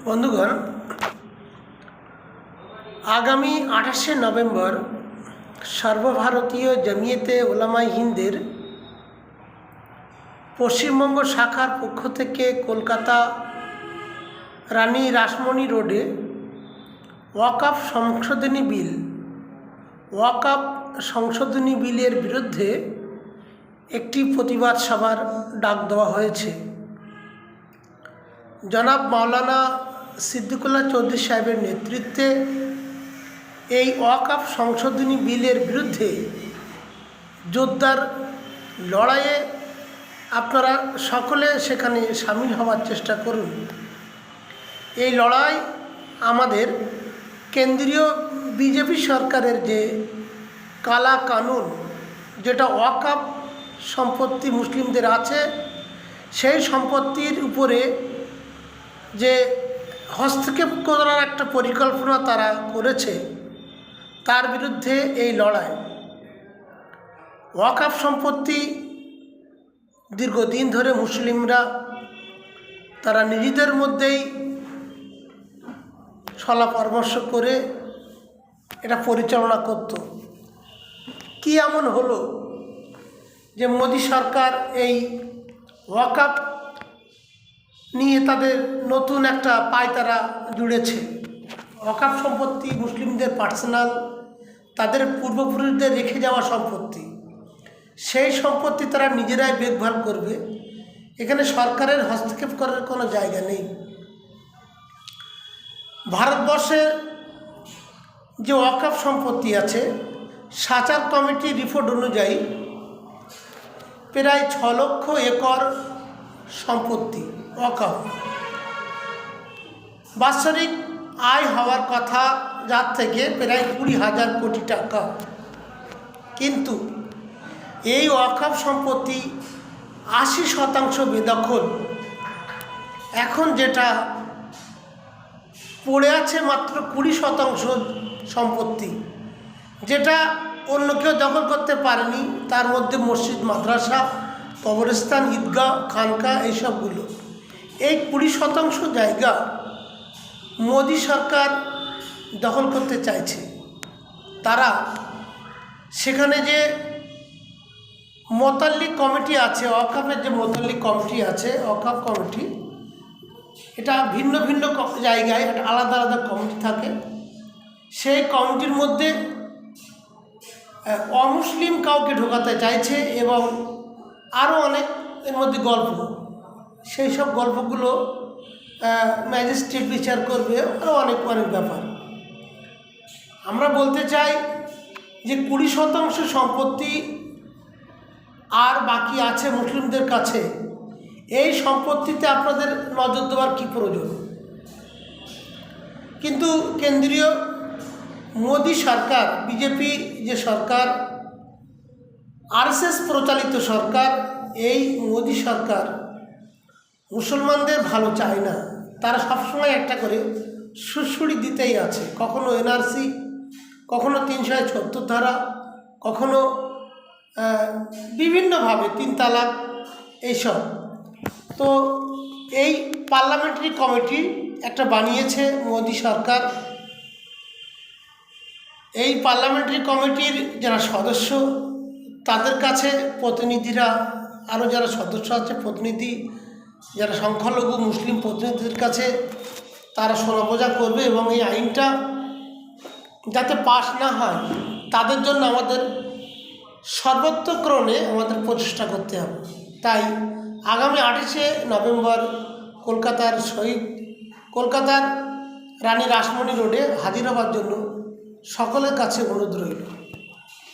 বন্ধুগণ, আগামী 28শে নভেম্বর সর্বভারতীয় জমিয়তে উলামায়ে হিন্দের পশ্চিমবঙ্গ শাখার পক্ষ থেকে কলকাতা রানী রাসমণি রোডে ওয়াকফ সংশোধনী বিলের বিরুদ্ধে একটি প্রতিবাদ সভার ডাক দেওয়া হয়েছে। জনাব মাওলানা সিদ্দিকুল্লাহ চৌধুরী সাহেবের নেতৃত্বে এই ওয়াকফ সংশোধনী বিলের বিরুদ্ধে জোরদার লড়াইয়ে আপনারা সকলে সেখানে সামিল হওয়ার চেষ্টা করুন। এই লড়াই আমাদের কেন্দ্রীয় বিজেপি সরকারের যে কালা কানুন, যেটা ওয়াকফ সম্পত্তি মুসলিমদের আছে, সেই সম্পত্তির উপরে যে হস্তক্ষেপ করার একটা পরিকল্পনা তারা করেছে, তার বিরুদ্ধে এই লড়াই। ওয়াকফ সম্পত্তি দীর্ঘদিন ধরে মুসলিমরা তারা নিজেদের মধ্যেই সলা পরামর্শ করে এটা পরিচালনা করত। কি এমন হলো যে মোদি সরকার এই ওয়াকফ নিয়ে তাদের নতুন একটা পায়তারা জুড়েছে? ওয়াকফ সম্পত্তি মুসলিমদের পার্সোনাল, তাদের পূর্বপুরুষদের রেখে যাওয়া সম্পত্তি। সেই সম্পত্তি তারা নিজেরাই দেখভাল করবে, এখানে সরকারের হস্তক্ষেপ করার কোনো জায়গা নেই। ভারতবর্ষে যে ওয়াকফ সম্পত্তি আছে, সাচার কমিটির রিপোর্ট অনুযায়ী প্রায় 6 লক্ষ একর সম্পত্তি ওয়াকফ। বাৎসরিক আয় হওয়ার কথা যার থেকে প্রায় 20,000 কোটি টাকা। কিন্তু এই ওয়াকফ সম্পত্তি 80% বেদখল। এখন যেটা পড়ে আছে মাত্র 20% সম্পত্তি, যেটা অন্য কেউ দখল করতে পারেনি। তার মধ্যে মসজিদ, মাদ্রাসা, কবরস্থান, ঈদগাহ, খানকা, এইসবগুলো। এই 20% জায়গা মোদি সরকার দখল করতে চাইছে। তারা সেখানে যে মোতাল্লিক কমিটি আছে, ওয়াকফের যে মোতাল্লিক কমিটি আছে, ওয়াকফ কমিটি, এটা ভিন্ন ভিন্ন জায়গায় একটা আলাদা আলাদা কমিটি থাকে। সেই কমিটির মধ্যে অমুসলিম কাউকে ঢোকাতে চাইছে এবং আরও অনেক এর মধ্যে গল্প। সেই সব গল্পগুলো ম্যাজিস্ট্রেট বিচার করবে, আরও অনেক অনেক ব্যাপার। আমরা বলতে চাই যে 20% সম্পত্তি আর বাকি আছে মুসলিমদের কাছে। এই সম্পত্তিতে আপনাদের নজর দেওয়ার কী প্রয়োজন? কিন্তু কেন্দ্রীয় মোদি সরকার, বিজেপি যে সরকার, আরএসএস প্রচালিত সরকার, এই মোদি সরকার মুসলমানদের ভালো চায় না। তারা সবসময় একটা করে সুড়সুড়ি দিতেই আছে। কখনো এনআরসি, কখনো 370 ধারা, কখনো বিভিন্নভাবে 3 তালাক, এইসব। তো এই পার্লামেন্টারি কমিটি একটা বানিয়েছে মোদি সরকার। এই পার্লামেন্টারি কমিটির যারা সদস্য, তাদের কাছে প্রতিনিধিরা, আরও যারা সদস্য আছে প্রতিনিধি, যারা সংখ্যালঘু মুসলিম প্রতিনিধিদের কাছে তারা শোনাবোঝা করবে এবং এই আইনটা যাতে পাস না হয় তাদের জন্য আমাদের সর্বত্রক্রমে আমাদের প্রচেষ্টা করতে হবে। তাই আগামী 28শে নভেম্বর কলকাতার রানী রাসমণি রোডে হাজির হওয়ার জন্য সকলের কাছে অনুরোধ রইল।